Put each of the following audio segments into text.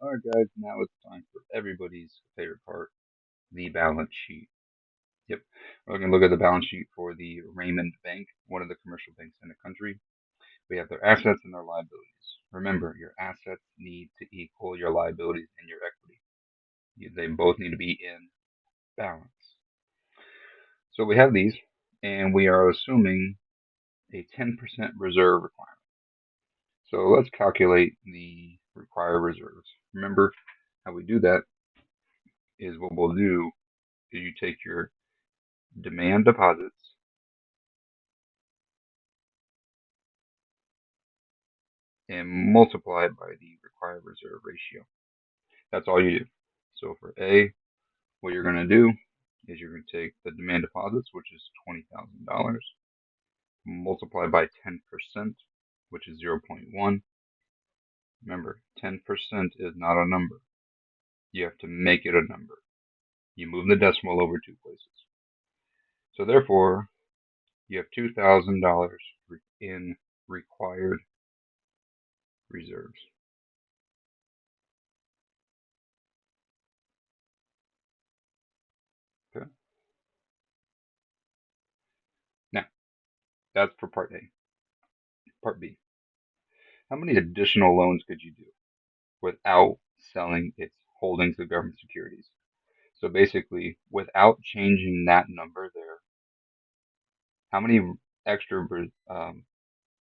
Alright guys, now it's time for everybody's favorite part, the balance sheet. Yep, we're going to look at the balance sheet for the Raymond Bank, one of the commercial banks in the country. We have their assets and their liabilities. Remember, your assets need to equal your liabilities and your equity. They both need to be in balance. So we have these, and we are assuming a 10% reserve requirement. So let's calculate the required reserves. Remember, how we do that is what we'll do is you take your demand deposits and multiply it by the required reserve ratio. That's all you do. So for A, what you're going to do is you're going to take the demand deposits, which is $20,000, multiply by 10%, which is 0.1. Remember, 10% is not a number. You have to make it a number. You move the decimal over 2 places. So therefore, you have $2,000 in required reserves. Okay. Now, that's for part A. Part B. How many additional loans could you do without selling its holdings of government securities? So basically, without changing that number there, how many extra um,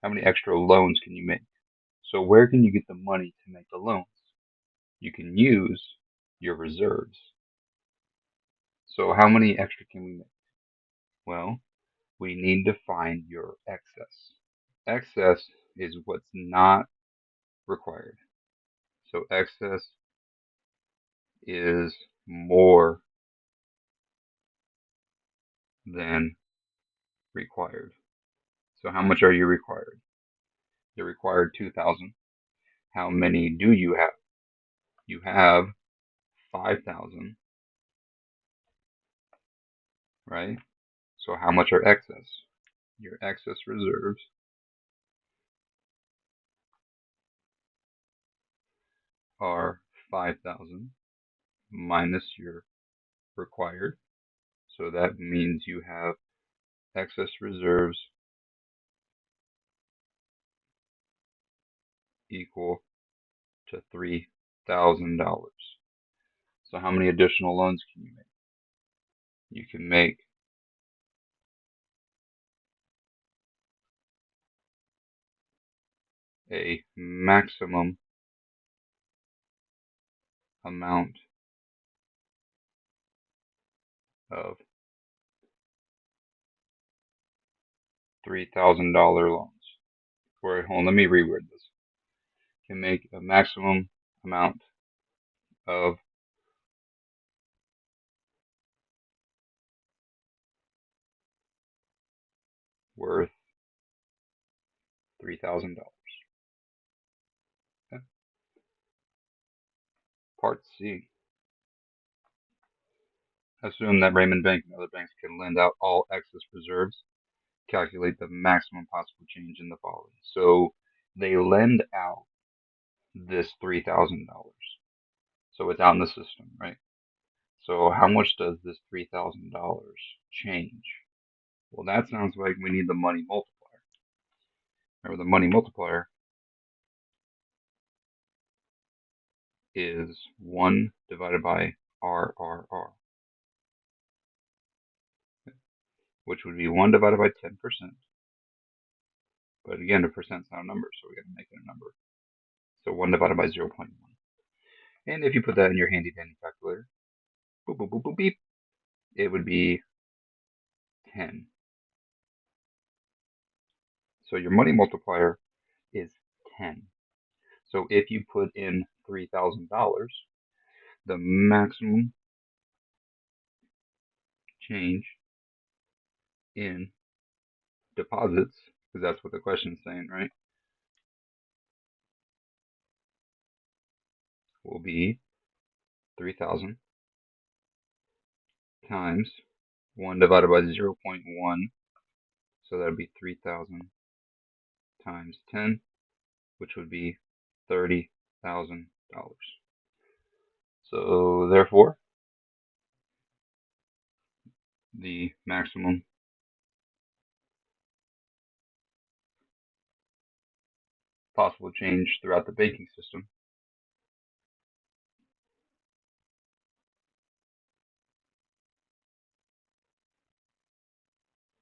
how many extra loans can you make? So where can you get the money to make the loans? You can use your reserves. So how many extra can we make? Well, we need to find your excess. Excess is what's not required. So excess is more than required. So how much are you required? You're required 2,000. How many do you have? You have 5,000, right? So how much are excess? Your excess reserves are 5,000 minus your required. So that means you have excess reserves equal to $3,000. So how many additional loans can you make? You can make a maximum amount of $3,000 loans. Or hold on, let me reword this. You can make a maximum amount of worth $3,000. Okay. Part C. Assume that Raymond Bank and other banks can lend out all excess reserves. Calculate the maximum possible change in the following. So they lend out this $3,000. So it's out in the system, right? So how much does this $3,000 change? Well, that sounds like we need the money multiplier. Remember, the money multiplier is 1 divided by RRR, which would be 1 divided by 10%. But again, a percent's not a number, so we got to make it a number. So 1 divided by 0.1. And if you put that in your handy dandy calculator, boop, boop, boop, boop, beep, it would be 10. So your money multiplier is 10. So if you put in $3,000, the maximum change in deposits, because that's what the question is saying, right, will be 3,000 times 1 divided by 0.1. So that would be 3,000 times 10, which would be $30,000. So therefore, the maximum possible change throughout the banking system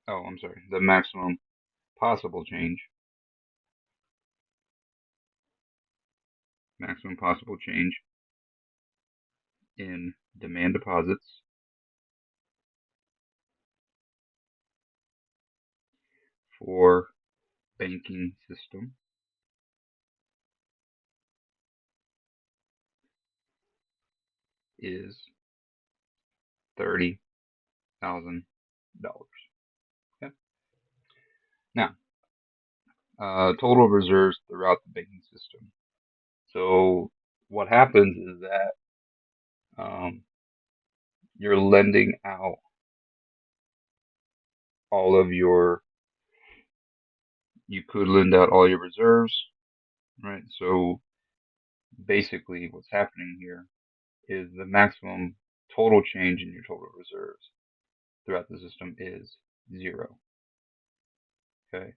I'm sorry, the maximum possible change in demand deposits for banking system is $30,000. Okay. Now, total reserves throughout the banking system. So what happens is that you're lending out all of your, you could lend out all your reserves, right? So basically, what's happening here is the maximum total change in your total reserves throughout the system is zero. Okay.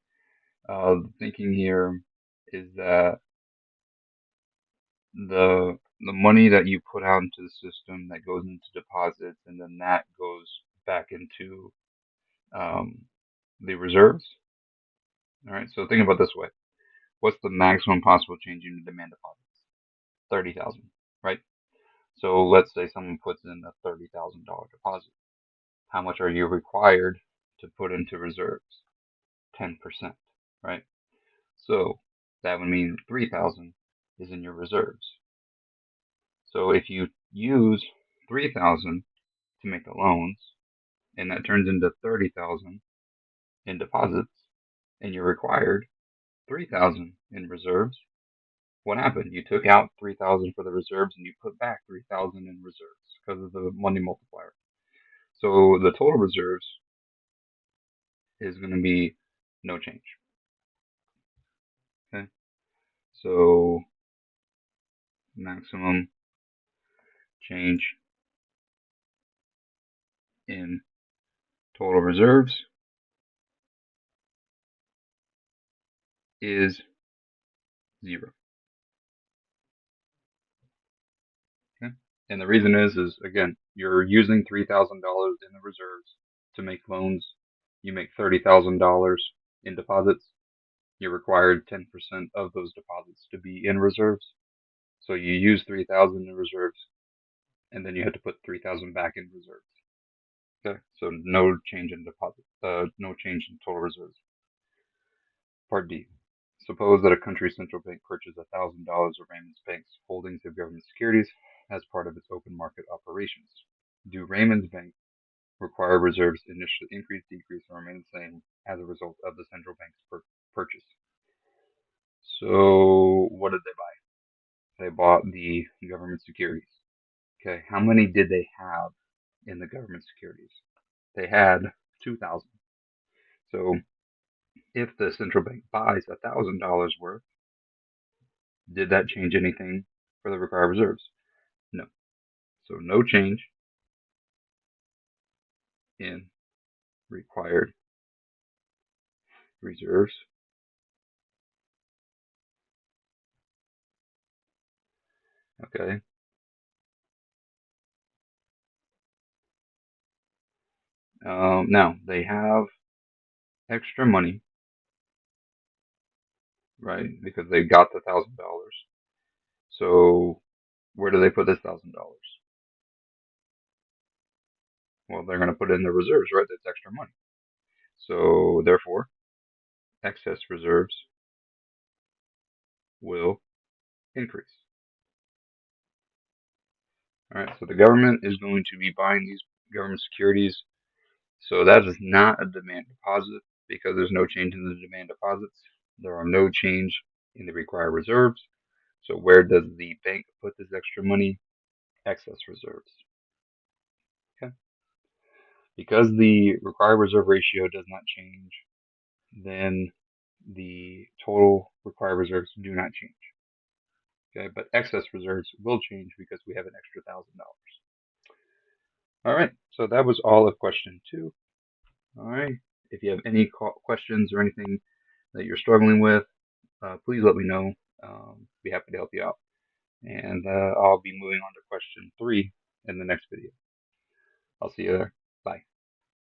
The thinking here is that the money that you put out into the system that goes into deposits and then that goes back into um, the reserves. All right. So think about it this way: what's the maximum possible change in demand deposits? 30,000, right? So let's say someone puts in a $30,000 deposit. How much are you required to put into reserves? 10%, right? So that would mean 3,000 is in your reserves. So if you use 3,000 to make the loans, and that turns into 30,000 in deposits, and you're required 3,000 in reserves, what happened? You took out 3,000 for the reserves and you put back 3,000 in reserves because of the money multiplier. So the total reserves is going to be no change. Okay. So maximum change in total reserves is zero. Okay. And the reason is again, you're using $3,000 in the reserves to make loans. You make $30,000 in deposits. You're required 10% of those deposits to be in reserves. So you use 3,000 in reserves, and then you have to put 3,000 back in reserves. Okay, so no change in deposit, no change in total reserves. Part D. Suppose that a country's central bank purchases $1,000 of Raymond's Bank's holdings of government securities as part of its open market operations. Do Raymond's Bank require reserves to initially increase, decrease, or remain the same as a result of the central bank's purchase? So what did they buy? They bought the government securities. Okay, how many did they have in the government securities? They had 2,000. So if the central bank buys $1,000 worth, did that change anything for the required reserves? No. So no change in required reserves. Okay. Now they have extra money, right? Because they got the $1,000. So where do they put this $1,000? Well, they're going to put it in the reserves, right? That's extra money. So therefore, excess reserves will increase. All right. So the government is going to be buying these government securities. So that is not a demand deposit because there's no change in the demand deposits. There are no change in the required reserves. So where does the bank put this extra money? Excess reserves. Okay. Because the required reserve ratio does not change, then the total required reserves do not change. Okay, but excess reserves will change because we have an extra $1,000. All right, so that was all of question 2. All right, if you have any questions or anything that you're struggling with, please let me know. Be happy to help you out. And I'll be moving on to question 3 in the next video. I'll see you there.